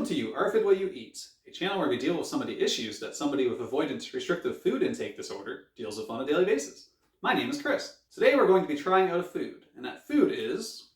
Welcome to youARFIDwhatyoueat, a channel where we deal with some of the issues that somebody with avoidance restrictive food intake disorder deals with on a daily basis. My name is Chris. Today we're going to be trying out a food, and that food is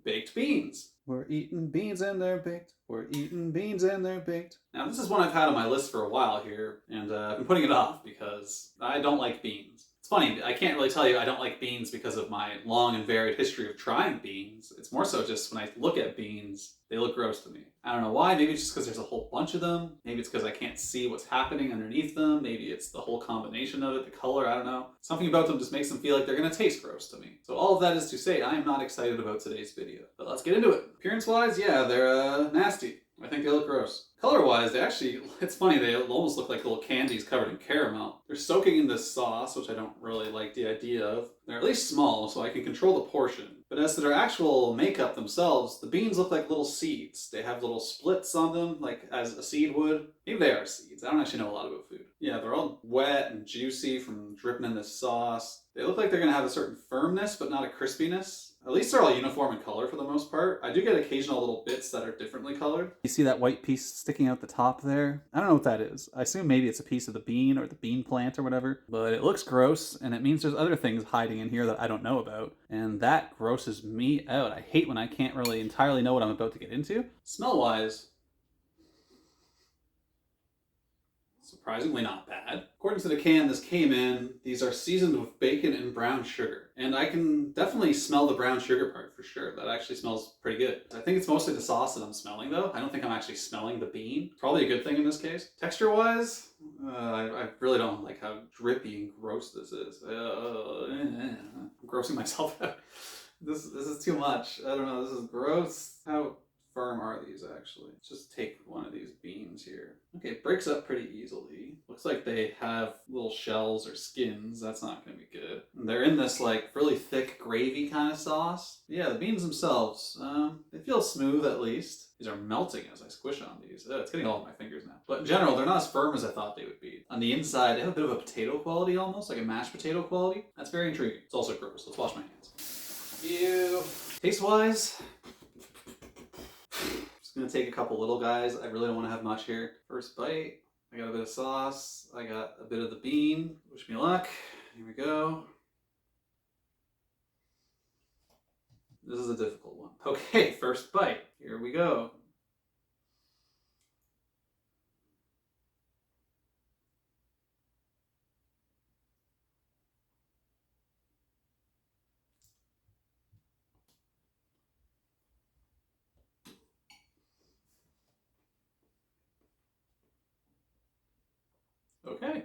baked beans. We're eating beans and they're baked. We're eating beans and they're baked. Now this is one I've had on my list for a while here, and I've been putting it off because I don't like beans. It's funny, I can't really tell you I don't like beans because of my long and varied history of trying beans. It's more so just when I look at beans, they look gross to me. I don't know why, maybe it's just because there's a whole bunch of them. Maybe it's because I can't see what's happening underneath them. Maybe it's the whole combination of it, the color, I don't know. Something about them just makes them feel like they're gonna taste gross to me. So all of that is to say, I am not excited about today's video. But let's get into it. Appearance-wise, yeah, they're nasty. I think they look gross. Color-wise, they actually, it's funny, they almost look like little candies covered in caramel. They're soaking in this sauce, which I don't really like the idea of. They're at least small, so I can control the portion. But as to their actual makeup themselves, the beans look like little seeds. They have little splits on them, like as a seed would. Maybe they are seeds. I don't actually know a lot about food. Yeah, they're all wet and juicy from dripping in this sauce. They look like they're gonna have a certain firmness, but not a crispiness. At least they're all uniform in color for the most part. I do get occasional little bits that are differently colored. You see that white piece sticking out the top there? I don't know what that is. I assume maybe it's a piece of the bean or the bean plant or whatever. But it looks gross, and it means there's other things hiding in here that I don't know about. And that grosses me out. I hate when I can't really entirely know what I'm about to get into. Smell-wise, surprisingly not bad. According to the can this came in, these are seasoned with bacon and brown sugar. And I can definitely smell the brown sugar part for sure. That actually smells pretty good. I think it's mostly the sauce that I'm smelling though. I don't think I'm actually smelling the bean. Probably a good thing in this case. Texture-wise, I really don't like how drippy and gross this is. I'm grossing myself out. This is too much. I don't know, this is gross. How firm are these actually? Let's just take one of these beans here. Okay, it breaks up pretty easily. Looks like they have little shells or skins. That's not gonna be good. And they're in this like really thick gravy kind of sauce. Yeah, the beans themselves, they feel smooth at least. These are melting as I squish on these. It's getting all over my fingers now. But in general, they're not as firm as I thought they would be. On the inside, they have a bit of a potato quality almost, like a mashed potato quality. That's very intriguing. It's also gross. Let's wash my hands. Ew. Taste-wise, gonna take a couple little guys. I really don't want to have much here. First bite, I got a bit of sauce, I got a bit of the bean. Wish me luck. Here we go. This is a difficult one. Okay, first bite. Here we go. Okay,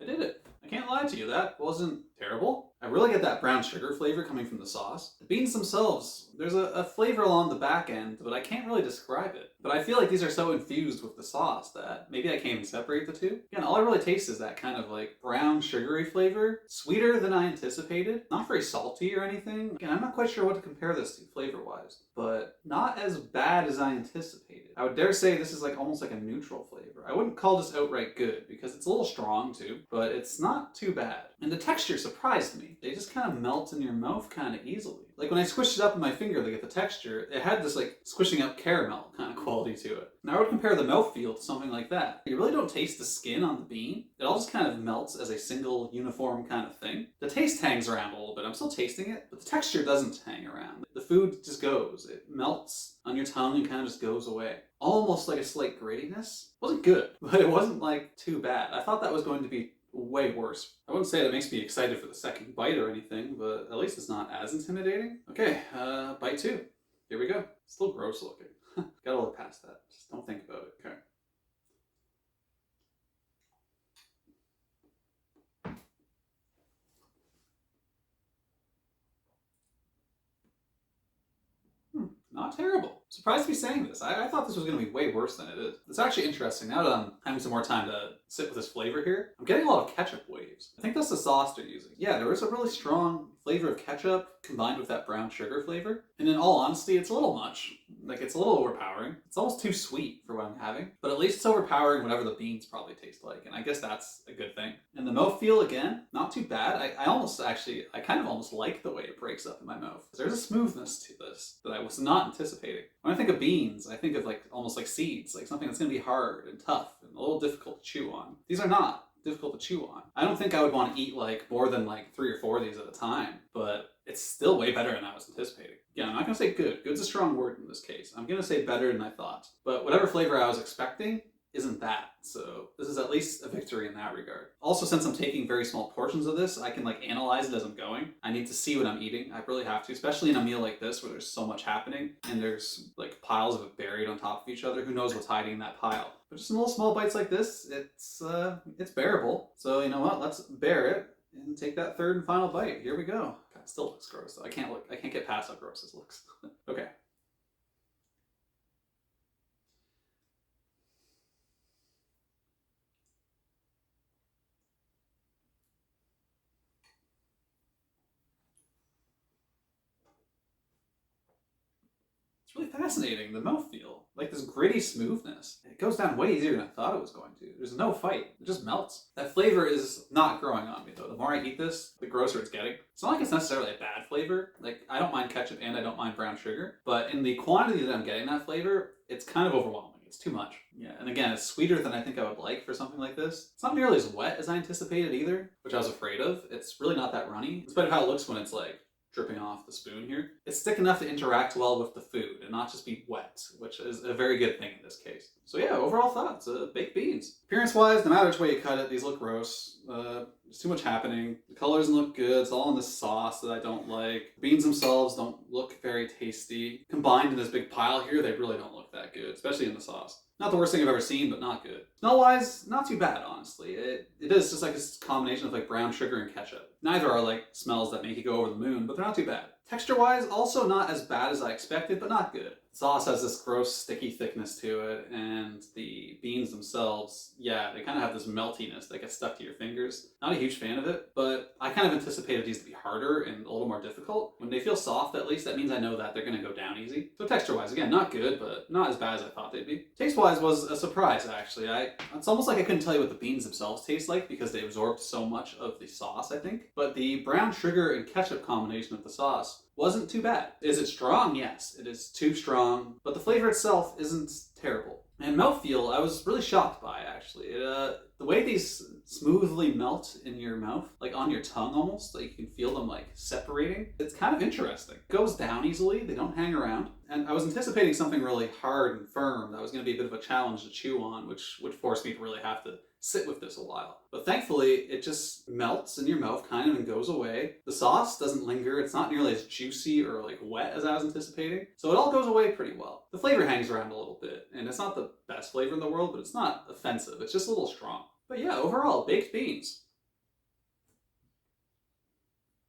I did it. I can't lie to you, that wasn't terrible. I really get that brown sugar flavor coming from the sauce. The beans themselves, there's a flavor along the back end, but I can't really describe it. But I feel like these are so infused with the sauce that maybe I can't even separate the two. Again, all I really taste is that kind of like brown sugary flavor. Sweeter than I anticipated. Not very salty or anything. Again, I'm not quite sure what to compare this to flavor-wise, but not as bad as I anticipated. I would dare say this is like almost like a neutral flavor. I wouldn't call this outright good because it's a little strong too, but it's not too bad. And the texture surprised me. They just kind of melt in your mouth kind of easily. Like when I squished it up in my finger to get the texture, it had this like squishing up caramel kind of quality to it. Now I would compare the mouthfeel to something like that. You really don't taste the skin on the bean. It all just kind of melts as a single uniform kind of thing. The taste hangs around a little bit. I'm still tasting it, but the texture doesn't hang around. The food just goes. It melts on your tongue and kind of just goes away. Almost like a slight grittiness. It wasn't good, but it wasn't like too bad. I thought that was going to be way worse. I wouldn't say that makes me excited for the second bite or anything, but at least it's not as intimidating. Okay, bite two. Here we go. Still gross looking. Gotta look past that. Just don't think about it. Okay. Not terrible. Surprised to be saying this. I thought this was going to be way worse than it is. It's actually interesting. Now that I'm having some more time to sit with this flavor here, I'm getting a lot of ketchup waves. I think that's the sauce they're using. Yeah, there is a really strong flavor of ketchup combined with that brown sugar flavor. And in all honesty, it's a little much. Like, it's a little overpowering. It's almost too sweet for what I'm having, but at least it's overpowering whatever the beans probably taste like, and I guess that's a good thing. And the mouthfeel, again, not too bad. I kind of almost like the way it breaks up in my mouth. There's a smoothness to this that I was not anticipating. When I think of beans, I think of like almost like seeds, like something that's going to be hard and tough and a little difficult to chew on. These are not difficult to chew on. I don't think I would want to eat like more than like 3 or 4 of these at a time, but it's still way better than I was anticipating. Yeah, I'm not gonna say good. Good's a strong word in this case. I'm gonna say better than I thought. But whatever flavor I was expecting isn't that. So this is at least a victory in that regard. Also, since I'm taking very small portions of this, I can like analyze it as I'm going. I need to see what I'm eating. I really have to, especially in a meal like this where there's so much happening and there's like piles of it buried on top of each other. Who knows what's hiding in that pile? But just in little small bites like this, it's bearable. So you know what? Let's bear it and take that third and final bite. Here we go. God, it still looks gross though. I can't get past how gross this looks. Okay. It's really fascinating, the mouthfeel. Like this gritty smoothness. It goes down way easier than I thought it was going to. There's no fight. It just melts. That flavor is not growing on me though. The more I eat this, the grosser it's getting. It's not like it's necessarily a bad flavor. Like, I don't mind ketchup and I don't mind brown sugar. But in the quantity that I'm getting that flavor, it's kind of overwhelming. It's too much. Yeah, and again, it's sweeter than I think I would like for something like this. It's not nearly as wet as I anticipated either, which I was afraid of. It's really not that runny, in spite of how it looks when it's like dripping off the spoon here. It's thick enough to interact well with the food and not just be wet, which is a very good thing in this case. So yeah, overall thoughts, baked beans. Appearance-wise, no matter which way you cut it, these look gross. There's too much happening. The color doesn't look good. It's all in this sauce that I don't like. The beans themselves don't look very tasty. Combined in this big pile here, they really don't look that good, especially in the sauce. Not the worst thing I've ever seen, but not good. Smell-wise, not too bad, honestly. It is just like this combination of like brown sugar and ketchup. Neither are like smells that make you go over the moon, but they're not too bad. Texture-wise, also not as bad as I expected, but not good. The sauce has this gross, sticky thickness to it, and the beans themselves, yeah, they kind of have this meltiness that gets stuck to your fingers. Not a huge fan of it, but I kind of anticipated these to be harder and a little more difficult. When they feel soft, at least, that means I know that they're going to go down easy. So texture-wise, again, not good, but not as bad as I thought they'd be. Taste-wise was a surprise, actually. It's almost like I couldn't tell you what the beans themselves taste like because they absorbed so much of the sauce, I think. But the brown sugar and ketchup combination of the sauce wasn't too bad. Is it strong? Yes, it is too strong, but the flavor itself isn't terrible. And mouthfeel, I was really shocked by, actually. The way these smoothly melt in your mouth, like on your tongue almost, like you can feel them like separating. It's kind of interesting. It goes down easily, they don't hang around. And I was anticipating something really hard and firm that was going to be a bit of a challenge to chew on, which would force me to really have to sit with this a while. But thankfully, it just melts in your mouth kind of and goes away. The sauce doesn't linger. It's not nearly as juicy or like wet as I was anticipating. So it all goes away pretty well. The flavor hangs around a little bit, and it's not the best flavor in the world, but it's not offensive. It's just a little strong. But yeah, overall, baked beans.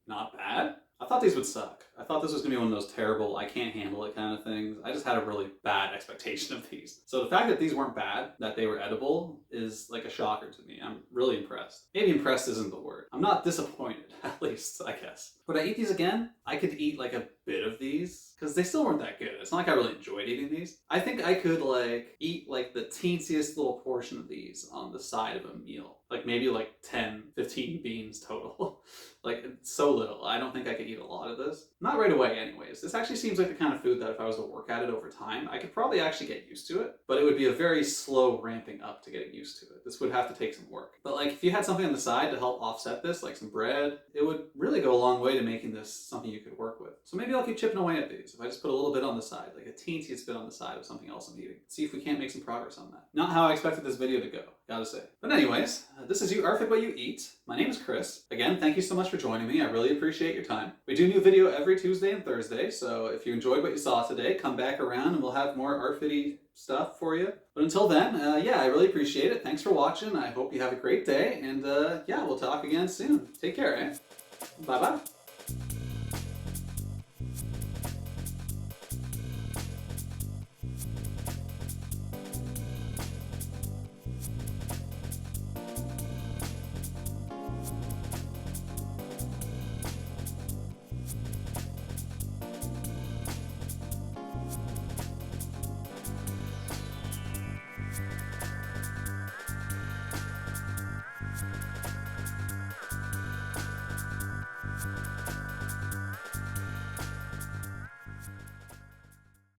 Not bad. I thought these would suck. I thought this was going to be one of those terrible, I can't handle it kind of things. I just had a really bad expectation of these. So the fact that these weren't bad, that they were edible, is like a shocker to me. I'm really impressed. Maybe impressed isn't the word. I'm not disappointed, at least, I guess. Would I eat these again? I could eat like a bit of these, because they still weren't that good. It's not like I really enjoyed eating these. I think I could like eat like the teensiest little portion of these on the side of a meal. Like maybe like 10, 15 beans total. Like, it's so little. I don't think I could eat a lot of this. Not right away anyways. This actually seems like the kind of food that if I was to work at it over time, I could probably actually get used to it. But it would be a very slow ramping up to getting used to it. This would have to take some work. But like, if you had something on the side to help offset this, like some bread, it would really go a long way to making this something you could work with. So maybe I'll keep chipping away at these. If I just put a little bit on the side, like a teensiest bit on the side of something else I'm eating. See if we can't make some progress on that. Not how I expected this video to go, gotta say. But anyways, this is youARFIDwhatyoueat. My name is Chris. Again, thank you so much for joining me. I really appreciate your time. We do a new video every Tuesday and Thursday, so if you enjoyed what you saw today, come back around and we'll have more ARFID-y stuff for you. But until then, yeah, I really appreciate it. Thanks for watching. I hope you have a great day, and yeah, we'll talk again soon. Take care, eh? Bye-bye.